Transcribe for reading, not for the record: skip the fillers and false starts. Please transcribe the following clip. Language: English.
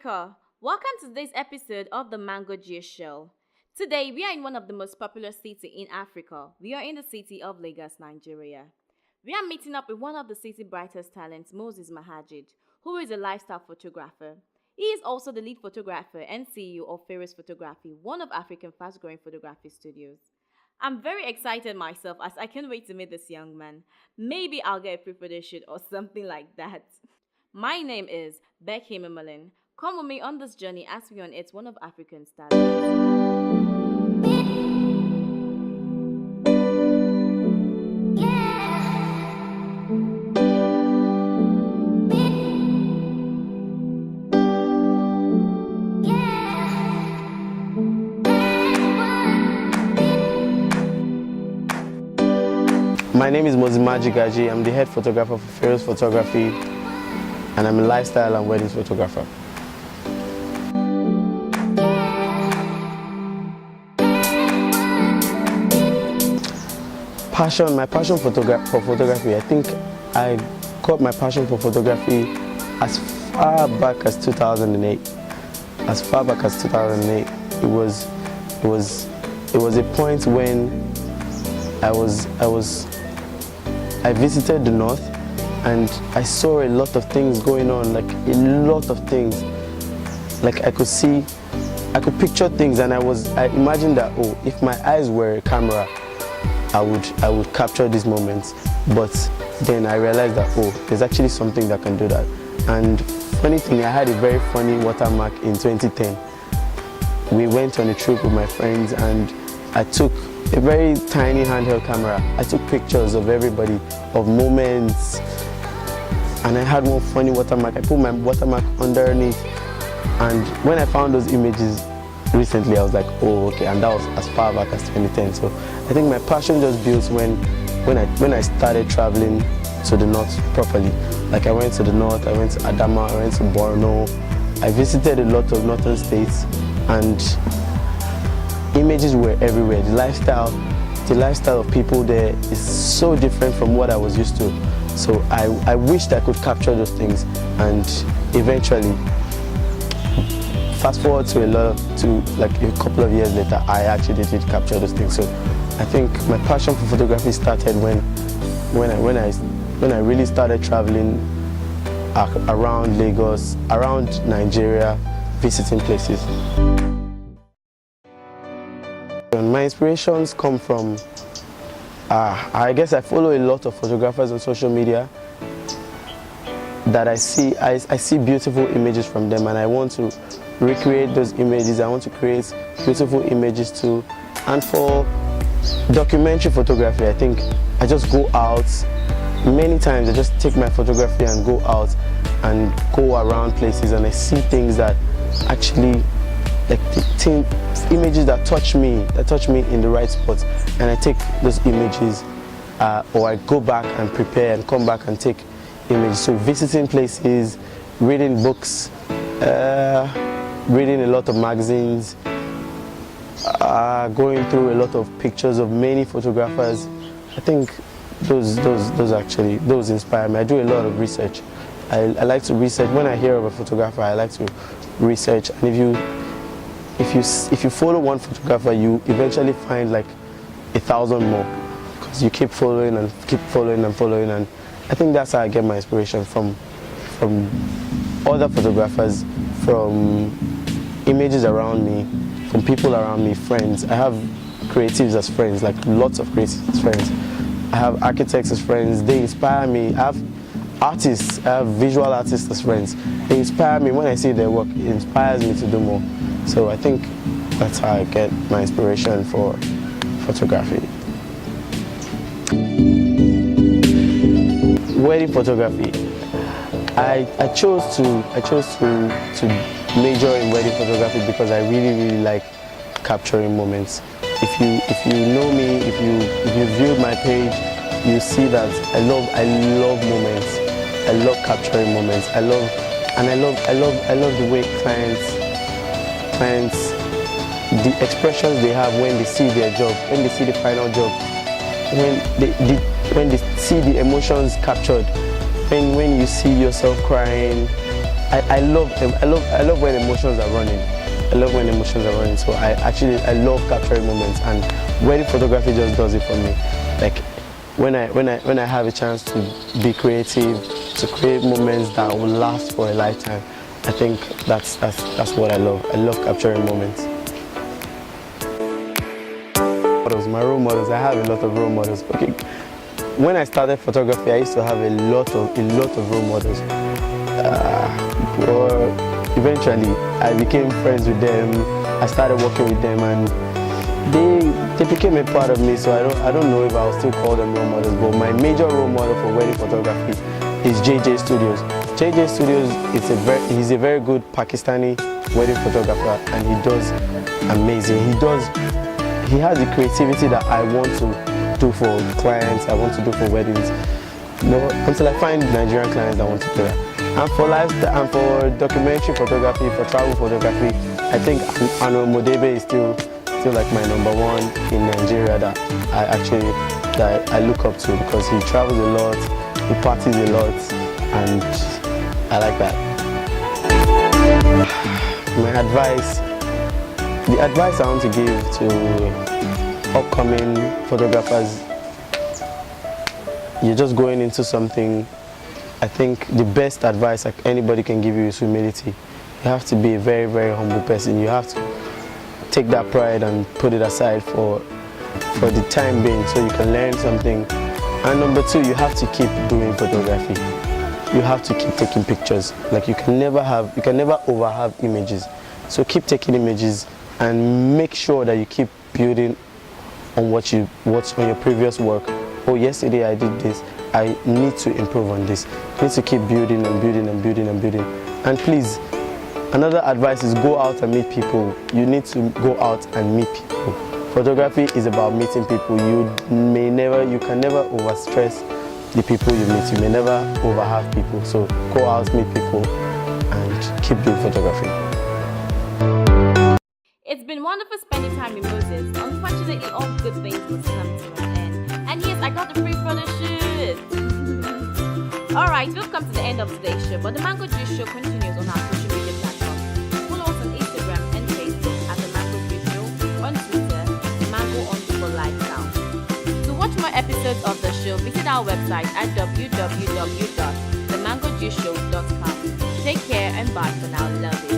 Africa! Welcome to today's episode of the Mango Gist Show. Today, we are in one of the most popular cities in Africa. We are in the city of Lagos, Nigeria. We are meeting up with one of the city's brightest talents, Moses Mahajid, who is a lifestyle photographer. He is also the lead photographer and CEO of Ferris Photography, one of Africa's fast-growing photography studios. I'm very excited myself as I can't wait to meet this young man. Maybe I'll get a free photo shoot or something like that. My name is Becky Mimalin. Come with me on this journey as we unearth one of Africa's talents. My name is Moses Majigaji. I'm the head photographer for Ferris Photography, and I'm a lifestyle and weddings photographer. My passion for photography, I think I got my passion for photography as far back as 2008. As far back as 2008, it was a point when I visited the north and I saw a lot of things going on, like a lot of things. Like I could picture things, and I imagined that, oh, if my eyes were a camera, I would capture these moments. But then I realized that, oh, there's actually something that can do that. And funny thing, I had a very funny watermark in 2010. We went on a trip with my friends and I took a very tiny handheld camera. I took pictures of everybody, of moments, and I had one funny watermark. I put my watermark underneath, and when I found those images recently, I was like, oh, okay, and that was as far back as 2010. So I think my passion just built when I started traveling to the north properly. Like I went to the north, I went to Adama, I went to Borno. I visited a lot of northern states, and images were everywhere. The lifestyle of people there is so different from what I was used to. So I wished I could capture those things, and eventually, fast forward to like a couple of years later, I actually did capture those things. So I think my passion for photography started when I really started traveling around Lagos, around Nigeria, visiting places. My inspirations come from, I guess I follow a lot of photographers on social media that I see beautiful images from them, and I want to recreate those images. I want to create beautiful images too. And for documentary photography, I think I just go out many times. I just take my photography and go out and go around places, and I see things that actually, like images that touch me in the right spots, and I take those images, or I go back and prepare and come back and take images. So visiting places, reading books, reading a lot of magazines, going through a lot of pictures of many photographers. I think those inspire me. I do a lot of research. I like to research. When I hear of a photographer, I like to research, and if you follow one photographer, you eventually find like 1,000 more, because you keep following and keep following and following. And I think that's how I get my inspiration, from other photographers, from images around me, from people around me, friends. I have creatives as friends, like lots of creatives as friends. I have architects as friends. They inspire me. I have artists, I have visual artists as friends. They inspire me. When I see their work, it inspires me to do more. So I think that's how I get my inspiration for photography. Wedding photography. I chose to major in wedding photography because I really like capturing moments. If you know me, if you view my page, you see that I love moments. I love capturing moments. I love the way clients, the expressions they have when they see their job, when they see the final job, when they see the emotions captured, when you see yourself crying, I love when emotions are running. I love when emotions are running. So I love capturing moments, and wedding photography just does it for me. Like when I have a chance to be creative, to create moments that will last for a lifetime, I think that's what I love. I love capturing moments. My role models, I have a lot of role models. Okay, when I started photography, I used to have a lot of role models. But eventually, I became friends with them. I started working with them, and they became a part of me. So I don't know if I'll still call them role models. But my major role model for wedding photography is JJ Studios. JJ Studios he's a very good Pakistani wedding photographer, and he does amazing. He has the creativity that I want to do for clients, I want to do for weddings. No, until I find Nigerian clients that want to do that. And for lifestyle, and for documentary photography, for travel photography, I think Anwar Modebe is still like my number one in Nigeria that I look up to, because he travels a lot, he parties a lot, and I like that. The advice I want to give to upcoming photographers, you're just going into something. I think the best advice anybody can give you is humility. You have to be a very, very humble person. You have to take that pride and put it aside for the time being, so you can learn something. And number two, you have to keep doing photography. You have to keep taking pictures. Like you can never over have images. So keep taking images and make sure that you keep building on what's on your previous work. Oh, yesterday I did this. I need to improve on this. You need to keep building and building and building and building. And please, another advice is go out and meet people. You need to go out and meet people. Photography is about meeting people. You can never overstress the people you meet. You may never overhave people. So go out, meet people, and keep doing photography. It's been wonderful spending time with Moses. Unfortunately, all good things must come to an end. And yes, I got the free photo shoot. Alright, we've come to the end of today's show, but the Mango Juice Show continues on our social media platforms. Follow us on Instagram and Facebook at the Mango Juice Show, on Twitter, Mango_Lifestyle. To watch more episodes of the show, visit our website at www.themangojuiceshow.com. Take care and bye for now. Love you.